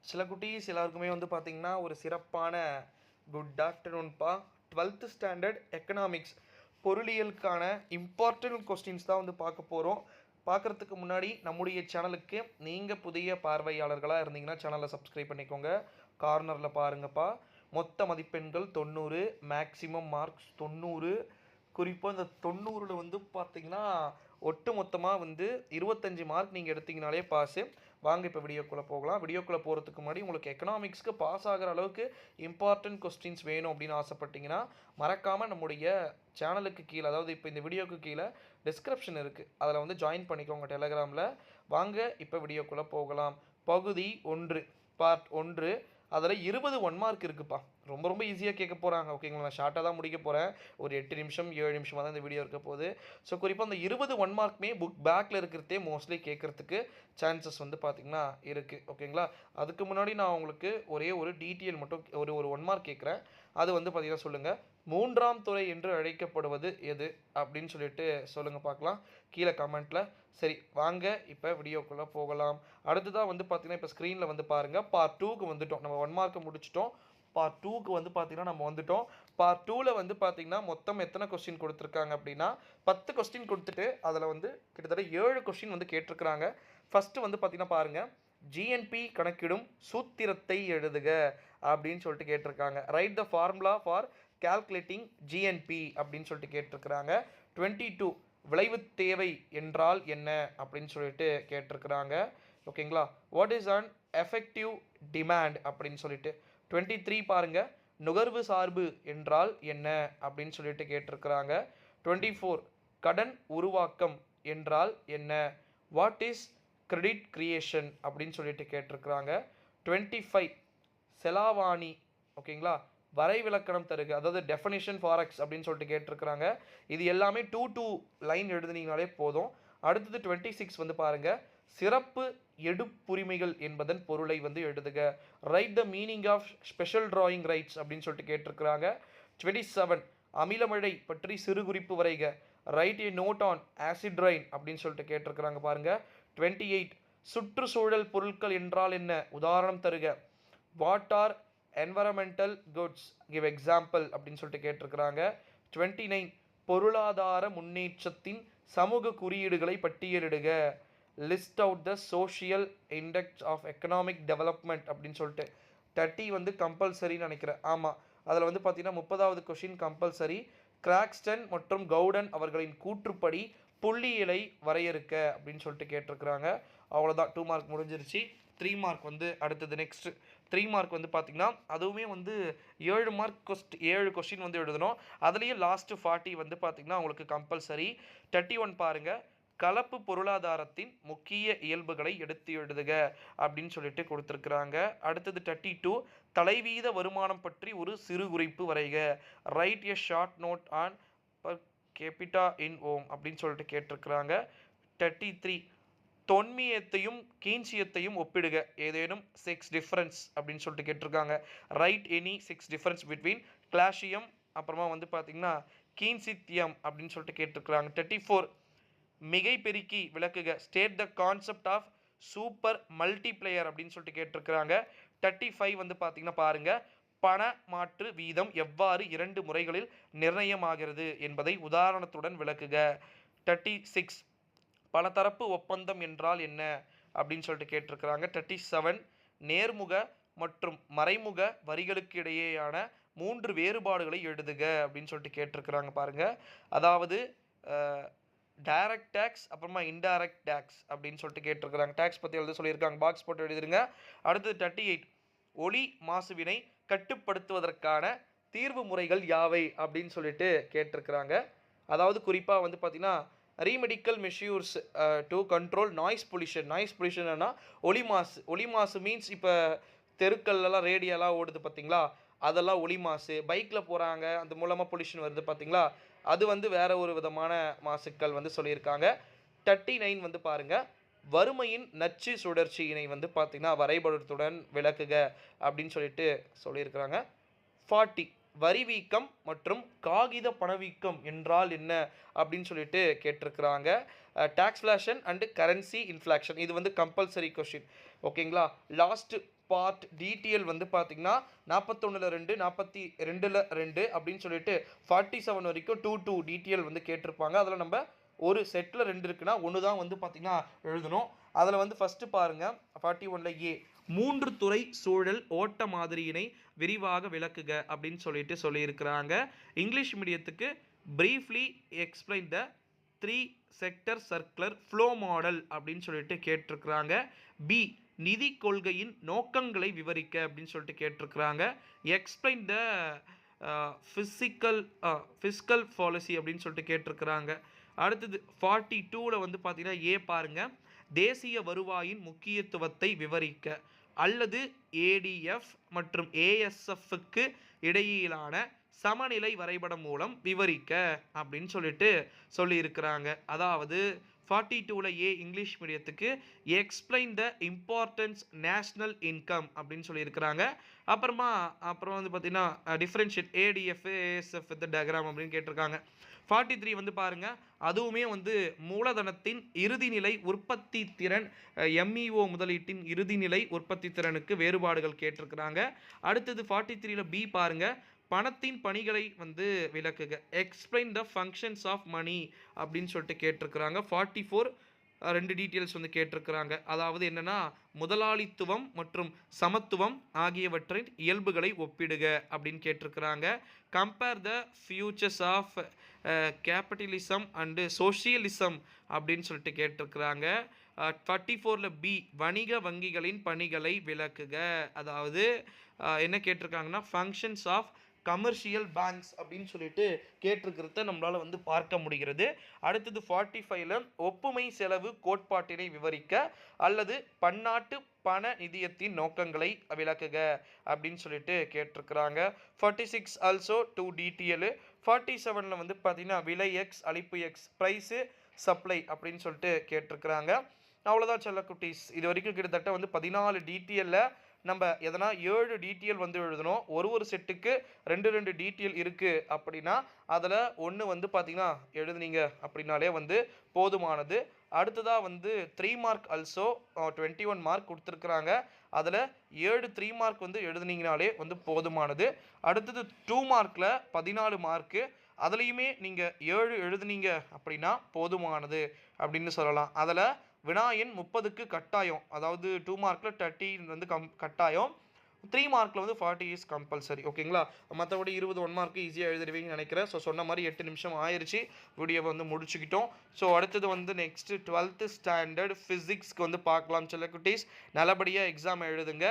சில குட்டீஸ் எல்லாருக்குமே வந்து பார்த்தீங்கன்னா ஒரு சிறப்பான குட் ஆஃப்டர்நூன்ப்பா. 12th ஸ்டாண்டர்ட் எக்கனாமிக்ஸ் பொருளியலுக்கான இம்பார்ட்டன்ட் கொஸ்டின்ஸ் தான் வந்து பார்க்க போகிறோம். பார்க்குறதுக்கு முன்னாடி நம்முடைய சேனலுக்கு நீங்கள் புதிய பார்வையாளர்களாக இருந்தீங்கன்னா சேனலை சப்ஸ்கிரைப் பண்ணிக்கோங்க. கார்னரில் பாருங்கப்பா. மொத்த மதிப்பெண்கள் 90, மேக்ஸிமம் மார்க்ஸ் 90. குறிப்பாக இந்த 90ல் வந்து பார்த்தீங்கன்னா ஒட்டு மொத்தமாக வந்து 25 மார்க் நீங்கள் எடுத்தீங்கனாலே பாஸு. வாங்க இப்போ வீடியோக்குள்ளே போகலாம். வீடியோக்குள்ளே போகிறதுக்கு முன்னாடி உங்களுக்கு எக்கனாமிக்ஸ்க்கு பாஸ் ஆகிற அளவுக்கு இம்பார்ட்டன்ட் கொஸ்டின்ஸ் வேணும் அப்படின்னு ஆசைப்பட்டீங்கன்னா மறக்காமல் நம்முடைய சேனலுக்கு கீழே, அதாவது இப்போ இந்த வீடியோக்கு கீழே டிஸ்கிரிப்ஷன் இருக்குது, அதில் வந்து ஜாயின் பண்ணிக்கோங்க டெலகிராமில். வாங்க இப்போ வீடியோக்குள்ளே போகலாம். பகுதி 1 பார்ட் 1 அதில் 20 1 மார்க் இருக்குப்பா. ரொம்ப ரொம்ப ஈஸியாக கேட்க போகிறாங்க. ஓகேங்களா, நான் ஷார்ட்டாக தான் முடிக்க போகிறேன். ஒரு 8 நிமிஷம் 7 நிமிஷமாக தான் இந்த வீடியோ இருக்க போகுது. ஸோ குறிப்பாக அந்த 20 1 மார்க்குமே புக் பேக்கில் இருக்கிறதே மோஸ்ட்லி கேட்குறதுக்கு சான்சஸ் வந்து பார்த்திங்கன்னா இருக்குது. ஓகேங்களா, அதுக்கு முன்னாடி நான் உங்களுக்கு ஒரே ஒரு டீட்டெயில் மட்டும் ஒரு 1 மார்க் கேட்குறேன். அது வந்து பார்த்திங்கன்னா சொல்லுங்கள், 3ஆம் துறை என்று அழைக்கப்படுவது எது அப்படின்னு சொல்லிட்டு சொல்லுங்கள் பார்க்கலாம் கீழே கமெண்ட்டில். சரி வாங்க இப்போ வீடியோக்குள்ளே போகலாம். அடுத்ததாக வந்து பார்த்திங்கன்னா இப்போ ஸ்க்ரீனில் வந்து பாருங்கள், பார்ட் 2க்கு வந்துட்டோம். நம்ம 1 மார்க்கை முடிச்சிட்டோம். பார்ட் 2க்கு வந்து பார்த்திங்கன்னா நம்ம வந்துட்டோம். பார்ட் 2ல் வந்து பார்த்திங்கன்னா மொத்தம் எத்தனை கொஸ்டின் கொடுத்துருக்காங்க அப்படின்னா 10 கொஸ்டின் கொடுத்துட்டு அதில் வந்து கிட்டத்தட்ட 7 கொஸ்டின் வந்து கேட்டிருக்கிறாங்க. ஃபஸ்ட்டு வந்து பார்த்திங்கன்னா பாருங்கள், ஜிஎன்பி கணக்கிடும் சூத்திரத்தை எழுதுக அப்படின்னு சொல்லிட்டு கேட்டிருக்காங்க. Right the formula for calculating GNB அப்படின்னு சொல்லிட்டு கேட்டிருக்கிறாங்க. 22 விளைவு தேவை என்றால் என்ன அப்படின்னு சொல்லிட்டு கேட்டிருக்கிறாங்க. ஓகேங்களா, what is an effective demand அப்படின்னு சொல்லிட்டு. 23 பாருங்க, நுகர்வு சார்பு என்றால் என்ன அப்படின்னு சொல்லிட்டு கேட்டிருக்கிறாங்க. 24 கடன் உருவாக்கம் என்றால் என்ன, வாட் இஸ் கிரெடிட் கிரியேஷன் அப்படின்னு சொல்லிட்டு கேட்டிருக்கிறாங்க. 25 செலாவாணி, ஓகேங்களா, வரைவிலக்கணம் தருக, அதாவது டெஃபனிஷன் ஃபாரெக்ஸ் அப்படின்னு சொல்லிட்டு கேட்டிருக்கிறாங்க. இது எல்லாமே 2 லைன் எழுதுனீங்கனாலே போதும். அடுத்தது 26 வந்து பாருங்க, சிறப்பு எடுப்புரிமைகள் என்பதன் பொருளை வந்து எழுதுக. Write the meaning of special drawing rights அப்படின்னு சொல்லிட்டு கேட்டிருக்கிறாங்க. 27 அமிலமழை பற்றி சிறு குறிப்பு வரைக. Write a note on acid rain அப்படின்னு சொல்லிட்டு கேட்டிருக்கிறாங்க பாருங்க. 28 சுற்றுச்சூழல் பொருட்கள் என்றால் என்ன, உதாரணம் தருக. What are environmental goods, give example அப்படின்னு சொல்லிட்டு கேட்டிருக்கிறாங்க. 29 பொருளாதார முன்னேற்றத்தின் சமூக குறியீடுகளை பட்டியலிடுக. List out the social index of economic development அப்படின்னு சொல்லிட்டு. 30 வந்து கம்பல்சரின்னு நினைக்கிறேன். ஆமாம், அதில் வந்து பார்த்தீங்கன்னா 30வது கொஷின் கம்பல்சரி. கிராக்ஸ்டன் மற்றும் கவுடன் அவர்களின் கூற்றுப்படி புள்ளியியலை வரையறுக்க அப்படின்னு சொல்லிட்டு கேட்டிருக்கிறாங்க. அவ்வளோதான், 2 மார்க் முடிஞ்சிருச்சு. 3 மார்க் வந்து அடுத்தது நெக்ஸ்ட் 3 மார்க் வந்து பார்த்திங்கன்னா அதுவுமே வந்து 7 மார்க் 7 கொஸ்டின் வந்து எழுதணும். அதுலேயும் லாஸ்ட்டு 40 வந்து பார்த்திங்கன்னா உங்களுக்கு கம்பல்சரி. 31 பாருங்கள், கலப்பு பொருளாதாரத்தின் முக்கிய இயல்புகளை எடுத்து எழுதுக அப்படின்னு சொல்லிட்டு கொடுத்துருக்குறாங்க. அடுத்தது 32 தலைவீத வருமானம் பற்றி ஒரு சிறு குறிப்பு வரைக. Write a short note on per capita இன் ஓம் அப்படின்னு சொல்லிட்டு கேட்டிருக்கிறாங்க. 33 தொன்மியத்தையும் கீன்சியத்தையும் ஒப்பிடுக. ஏதேனும் 6 டிஃப்ரென்ஸ் அப்படின்னு சொல்லிட்டு கேட்டிருக்காங்க. ரைட் எனி 6 டிஃப்ரென்ஸ் பிட்வீன் கிளாசியம் அப்புறமா வந்து பார்த்திங்கன்னா கீன்சித்தியம் அப்படின்னு சொல்லிட்டு கேட்டிருக்கிறாங்க. 34 மிகை பெருக்கி விளக்குக. State the concept of super multiplier அப்படின்னு சொல்லிட்டு கேட்டிருக்கிறாங்க. 35 வந்து பார்த்திங்கன்னா பாருங்கள், பண மாற்று வீதம் எவ்வாறு 2 முறைகளில் நிர்ணயமாகிறது என்பதை உதாரணத்துடன் விளக்குக. 36 பலதரப்பு ஒப்பந்தம் என்றால் என்ன அப்படின்னு சொல்லிட்டு கேட்டிருக்கிறாங்க. 37 நேர்முக மற்றும் மறைமுக வரிகளுக்கு இடையேயான 3 வேறுபாடுகளை எழுதுக அப்படின்னு சொல்லிட்டு கேட்டிருக்கிறாங்க பாருங்கள். அதாவது டைரக்ட் டேக்ஸ் அப்புறமா இன்டைரக்ட் டேக்ஸ் அப்படின்னு சொல்லிட்டு கேட்டிருக்கிறாங்க. டேக்ஸ் பற்றி எழுத சொல்லியிருக்காங்க, பாக்ஸ் போட்டு எழுதிருங்க. அடுத்தது 38 ஒளி மாசுவினை கட்டுப்படுத்துவதற்கான தீர்வு முறைகள் யாவை அப்படின்னு சொல்லிட்டு கேட்டிருக்கிறாங்க. அதாவது குறிப்பாக வந்து பார்த்திங்கன்னா remedial measures to control noise pollution. Noise பொல்யூஷன்னா ஒளி மாசு. ஒளி மாசு மீன்ஸ் இப்போ தெருக்கள்லாம் ரேடியோலாம் ஓடுது பார்த்தீங்களா, அதெல்லாம் ஒளி மாசு. பைக்கில் போகிறாங்க, அந்த மூலமாக பொல்யூஷன் வருது பார்த்தீங்களா, அது வந்து வேற ஒரு விதமான மாசுக்கள் வந்து சொல்லியிருக்காங்க. 39 வந்து பாருங்கள், வறுமையின் நச்சு சுழற்சியினை வந்து பார்த்திங்கன்னா வரைபடத்துடன் விளக்குக அப்படின்னு சொல்லிட்டு சொல்லியிருக்கிறாங்க. 40 வரி வீக்கம் மற்றும் காகித பணவீக்கம் என்றால் என்ன அப்படின்னு சொல்லிட்டு கேட்டிருக்கிறாங்க. டாக்ஸ்ஃப்ளேஷன் அண்டு கரன்சி இன்ஃப்ளேஷன் இது வந்து கம்பல்சரி கொஷின். ஓகேங்களா, லாஸ்ட்டு பார்ட் டிடிஎல் வந்து பார்த்தீங்கன்னா 41ல் 2 42ல் 2 அப்படின்னு சொல்லிட்டு 47 வரைக்கும் 2 டிடிஎல் வந்து கேட்டிருப்பாங்க. அதில் நம்ம ஒரு செட்டில் 2 இருக்குன்னா ஒன்று தான் வந்து பார்த்தீங்கன்னா எழுதணும். அதில் வந்து ஃபஸ்ட்டு பாருங்கள் 41ல் ஏ 3 துறை சூழல் ஓட்ட மாதிரியினை விரிவாக விளக்குக அப்படின்னு சொல்லியிருக்கிறாங்க. இங்கிலீஷ் மீடியத்துக்கு briefly explain the 3 sector circular flow model அப்படின்னு சொல்லிட்டு கேட்டிருக்கிறாங்க. பி நிதி கொள்கையின் நோக்கங்களை விவரிக்க அப்படின்னு சொல்லிட்டு கேட்டிருக்கிறாங்க. எக்ஸ்பிளைன் த ஃபிஸ்கல் பாலிசி அப்படின்னு சொல்லிட்டு கேட்டிருக்கிறாங்க. அடுத்தது 42ல் வந்து பார்த்தீங்கன்னா ஏ பாருங்க, தேசிய வருவாயின் முக்கியத்துவத்தை விவரிக்க அல்லது ஏடிஎஃப் மற்றும் ஏஎஸ்எஃப்க்கு இடையிலான சமநிலை வரைபடம் மூலம் விவரிக்க அப்படின்னு சொல்லியிருக்கிறாங்க. அதாவது 42ல் ஏ இங்கிலீஷ் மீடியத்துக்கு explain the importance national income அப்படின்னு சொல்லியிருக்கிறாங்க. அப்புறம் வந்து பார்த்தீங்கன்னா differentiate ADF ASF with diagram அப்படின்னு கேட்டிருக்காங்க. 43 வந்து பாருங்க, அதுவுமே வந்து மூலதனத்தின் இறுதிநிலை உற்பத்தி திறன் எம்இஓ முதலீட்டின் இறுதிநிலை உற்பத்தி திறனுக்கு வேறுபாடுகள் கேட்டிருக்கிறாங்க. அடுத்தது 43ல் பி பாருங்க, பணத்தின் பணிகளை வந்து விளக்குக explain the functions of money அப்படின்னு சொல்லிட்டு கேட்டிருக்கிறாங்க. 44 2 டீட்டெயில்ஸ் வந்து கேட்டிருக்கிறாங்க. அதாவது என்னன்னா, முதலாளித்துவம் மற்றும் சமத்துவம் ஆகியவற்றின் இயல்புகளை ஒப்பிடுக அப்படின்னு கேட்டிருக்கிறாங்க. Compare the features of capitalism and socialism அப்படின்னு சொல்லிட்டு கேட்டிருக்கிறாங்க. 44ல் பி வணிக வங்கிகளின் பணிகளை விளக்குக. அதாவது என்ன கேட்டிருக்காங்கன்னா, ஃபங்க்ஷன்ஸ் ஆஃப் கமர்ஷியல் பேங்க்ஸ் அப்படின்னு சொல்லிட்டு கேட்டிருக்கிறத நம்மளால் வந்து பார்க்க முடிகிறது. அடுத்தது 45ல் ஒப்புமை செலவு கோட்பாட்டினை விவரிக்க அல்லது பன்னாட்டு பண நிதியத்தின் நோக்கங்களை விளக்குக அப்படின்னு சொல்லிட்டு கேட்டிருக்கிறாங்க. 46 ஆல்சோ 2 டிடிஎல். 47ல் வந்து பார்த்தீங்கன்னா விலை எக்ஸ் அளிப்பு எக்ஸ் ப்ரைஸு சப்ளை அப்படின்னு சொல்லிட்டு கேட்டிருக்கிறாங்க. அவ்வளோதான் செல்லக்குட்டீஸ். இது வரைக்கும் கிட்டத்தட்ட வந்து 14 டிடிஎல்ல நம்ம எதனா 7 டிடிஎல் வந்து எழுதணும். ஒரு செட்டுக்கு 2 டிடிஎல் இருக்குது அப்படின்னா அதில் ஒன்று வந்து பார்த்தீங்கன்னா எழுதுனீங்க அப்படின்னாலே வந்து போதுமானது. அடுத்ததாக வந்து 3 மார்க் ஆல்சோ 21 மார்க் கொடுத்துருக்குறாங்க. அதில் 7 3 மார்க் வந்து எழுதுனீங்கனாலே வந்து போதுமானது. அடுத்தது 2 மார்க்கில் 14 மார்க்கு, அதுலேயுமே நீங்கள் 7 எழுதுனீங்க அப்படின்னா போதுமானது அப்படின்னு சொல்லலாம். அதில் வினா எண் 30க்கு கட்டாயம், அதாவது 2 மார்க்கில் 30 வந்து கட்டாயம், 3 மார்க்கில் வந்து 40 இஸ் கம்பல்சரி. ஓகேங்களா? மற்றபடி 20 1 மார்க்கு ஈஸியாக எழுதிடுவீங்கன்னு நினைக்கிறேன். ஸோ சொன்ன மாதிரி 8 நிமிஷம் ஆயிடுச்சு, வீடியோவை வந்து முடிச்சுக்கிட்டோம். ஸோ அடுத்தது வந்து நெக்ஸ்ட்டு 12th ஸ்டாண்டர்ட் ஃபிசிக்ஸ்க்கு வந்து பார்க்கலாம் செல்லக்குட்டீஸ். நல்லபடியாக எக்ஸாம் எழுதுங்க.